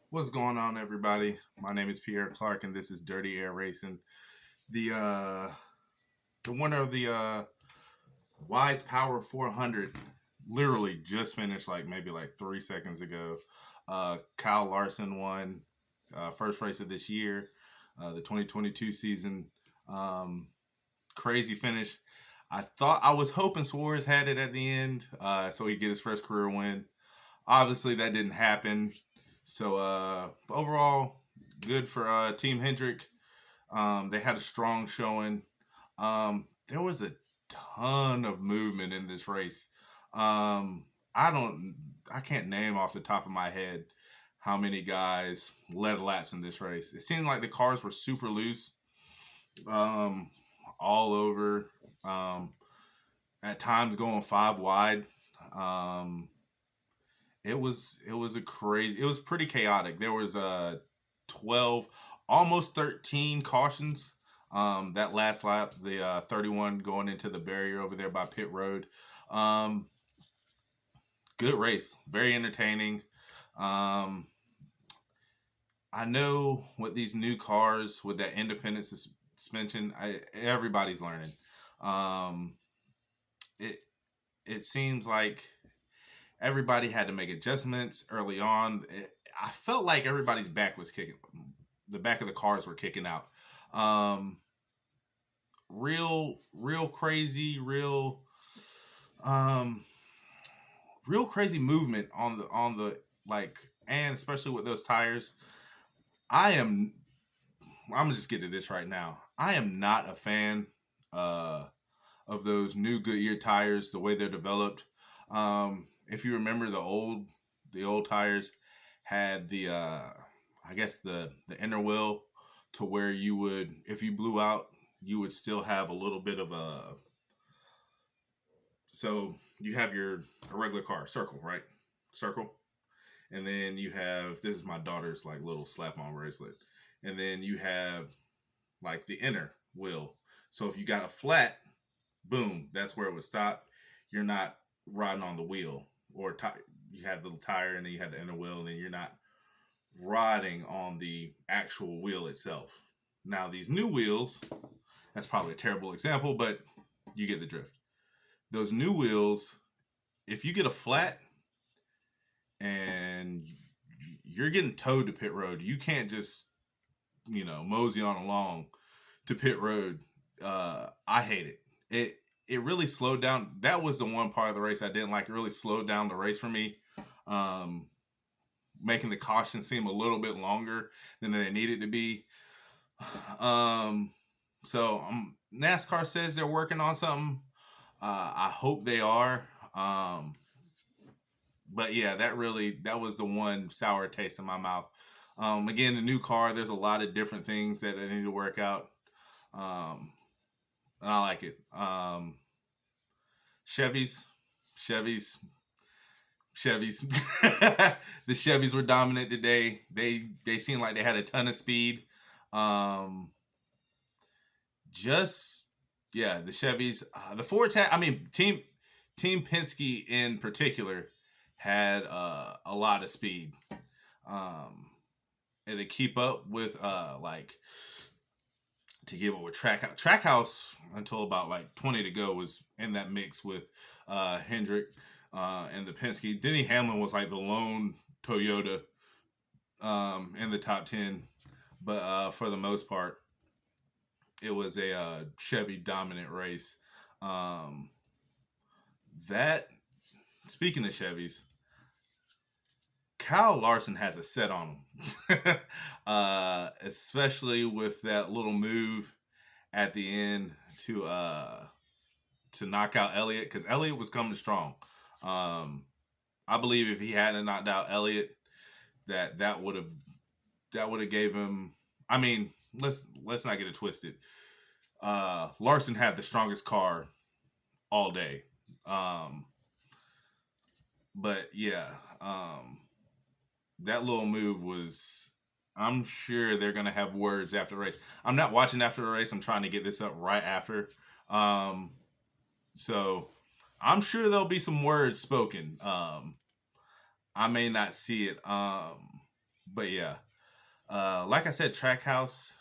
What's going on, everybody? My name is Pierre Clark, and this is Dirty Air Racing. The uh, the winner of the Wise Power 400 literally just finished maybe 3 seconds ago. Kyle Larson won first race of this year, the 2022 season. Um, Crazy finish. I was hoping Suarez had it at the end, so he'd get his first career win. Obviously, that didn't happen. So overall, good for Team Hendrick. They had a strong showing. There was a ton of movement in this race. I can't name off the top of my head how many guys led laps in this race. It seemed like the cars were super loose, um, all over. Um, at times going five wide. Um, it was pretty chaotic. There was 12, almost 13 cautions. That last lap, the 31 going into the barrier over there by pit road. Um, Good race, very entertaining. Um, I know with these new cars with that independent suspension, everybody's learning. Um, it it seems like everybody had to make adjustments early on. I felt like everybody's back was kicking. The back of the cars were kicking out. Um, real crazy, um, real crazy movement on the like, and especially with those tires. I am. I'm gonna just get to this right now. I am not a fan uh, of those new Goodyear tires. The way they're developed. If you remember the old tires had the I guess the inner wheel to where you would, if you blew out, you would still have a little bit of a, so you have your a regular car circle, right? Circle. And then you have, this is my daughter's like little slap on bracelet. And then you have like the inner wheel. So if you got a flat, boom, that's where it would stop. You're not riding on the wheel, or you had the tire and then you had the inner wheel, and then you're not riding on the actual wheel itself. Now these new wheels, that's probably a terrible example, but you get the drift. Those new wheels, if you get a flat and you're getting towed to pit road, you can't just mosey on along to pit road. I hate it. It really slowed down. That was the one part of the race I didn't like. It really slowed down the race for me, um, making the caution seem a little bit longer than they needed to be. Um, NASCAR says they're working on something. I hope they are. But yeah, that was the one sour taste in my mouth. Again, the new car, there's a lot of different things that they need to work out. Um, and I like it. Chevys, Chevys, Chevys. The Chevys were dominant today. They seemed like they had a ton of speed. Um, just yeah, the Chevys, the Fords had. I mean, Team Penske in particular had a lot of speed. Um, and to keep up with to give it with Trackhouse until about like 20 to go was in that mix with Hendrick and the Penske. Denny Hamlin was like the lone Toyota in the top 10, but for the most part, it was a Chevy dominant race. Um, that Speaking of Chevys, Kyle Larson has a set on him, especially with that little move at the end to knock out Elliott, because Elliott was coming strong. Um, I believe if he hadn't knocked out Elliott, that would have gave him. I mean, let's not get it twisted. Larson had the strongest car all day, um, but yeah, that little move was. I'm sure they're gonna have words after the race. I'm not watching after the race. I'm trying to get this up right after. Um, so I'm sure there'll be some words spoken. I may not see it, But yeah, like I said, Trackhouse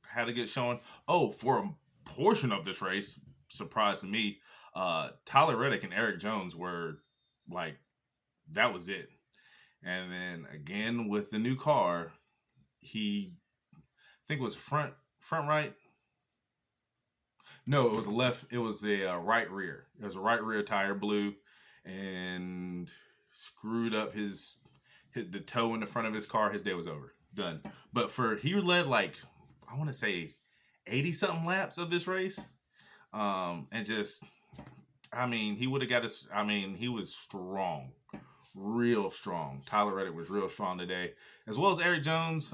had a good showing. Oh, for a portion of this race, surprised me, Tyler Reddick and Eric Jones were like, that was it. And then again with the new car, I think it was front right. No, it was a left. It was a right rear. It was a right rear tire blew, and screwed up the toe in the front of his car. His day was over, done. But he led like, I want to say 80 something laps of this race, and just, I mean, he would have got us. I mean, he was strong, real strong. Tyler Reddick was real strong today, as well as Eric Jones.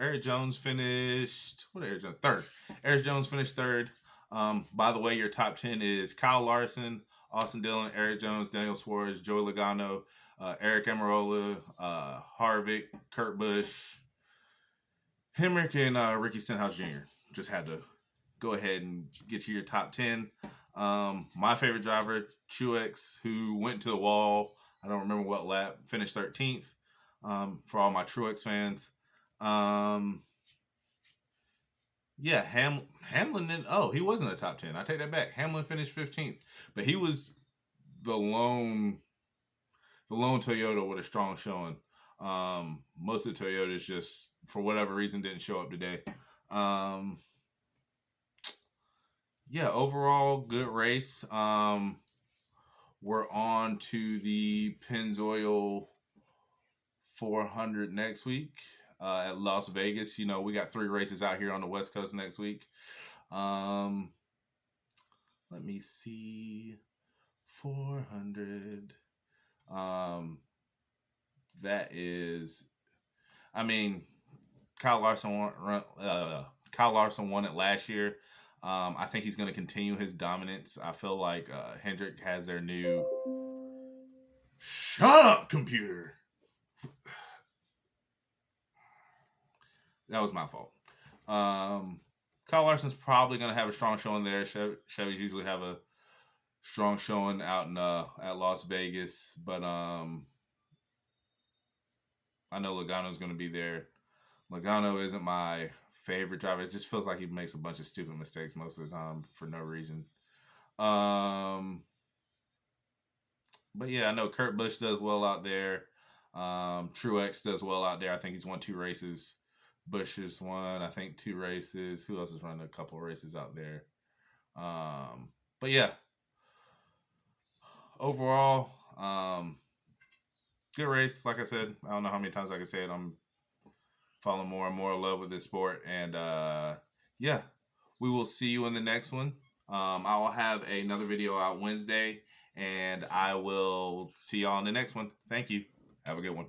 Eric Jones finished, what Eric Jones? Third. Eric Jones finished third. By the way, your top 10 is Kyle Larson, Austin Dillon, Eric Jones, Daniel Suarez, Joey Logano, Eric Amarola, Harvick, Kurt Busch, Hemrick, and Ricky Stenhouse Jr. Just had to go ahead and get you your top 10. My favorite driver, Truex, who went to the wall. I don't remember what lap, finished 13th. For all my Truex fans. Yeah, Hamlin didn't. Oh, he wasn't a top 10. I take that back. Hamlin finished 15th, but he was the lone Toyota with a strong showing. Most of the Toyotas just, for whatever reason, didn't show up today. Yeah, overall good race. We're on to the Pennzoil 400 next week. At Las Vegas. You know, we got 3 races out here on the West Coast next week. Let me see. 400. That is, I mean, Kyle Larson won it last year. I think he's going to continue his dominance. I feel like Hendrick has their new. Shut up, computer. That was my fault. Kyle Larson's probably going to have a strong showing there. Chevys usually have a strong showing out in at Las Vegas, but I know Logano's going to be there. Logano isn't my favorite driver. It just feels like he makes a bunch of stupid mistakes most of the time for no reason. But yeah, I know Kurt Busch does well out there. Truex does well out there. I think he's won 2 races. Busch has won, I think, 2 races. Who else is running a couple of races out there? But yeah, overall, good race. Like I said, I don't know how many times I can say it. I'm falling more and more in love with this sport. And yeah, we will see you in the next one. I will have another video out Wednesday, and I will see y'all in the next one. Thank you. Have a good one.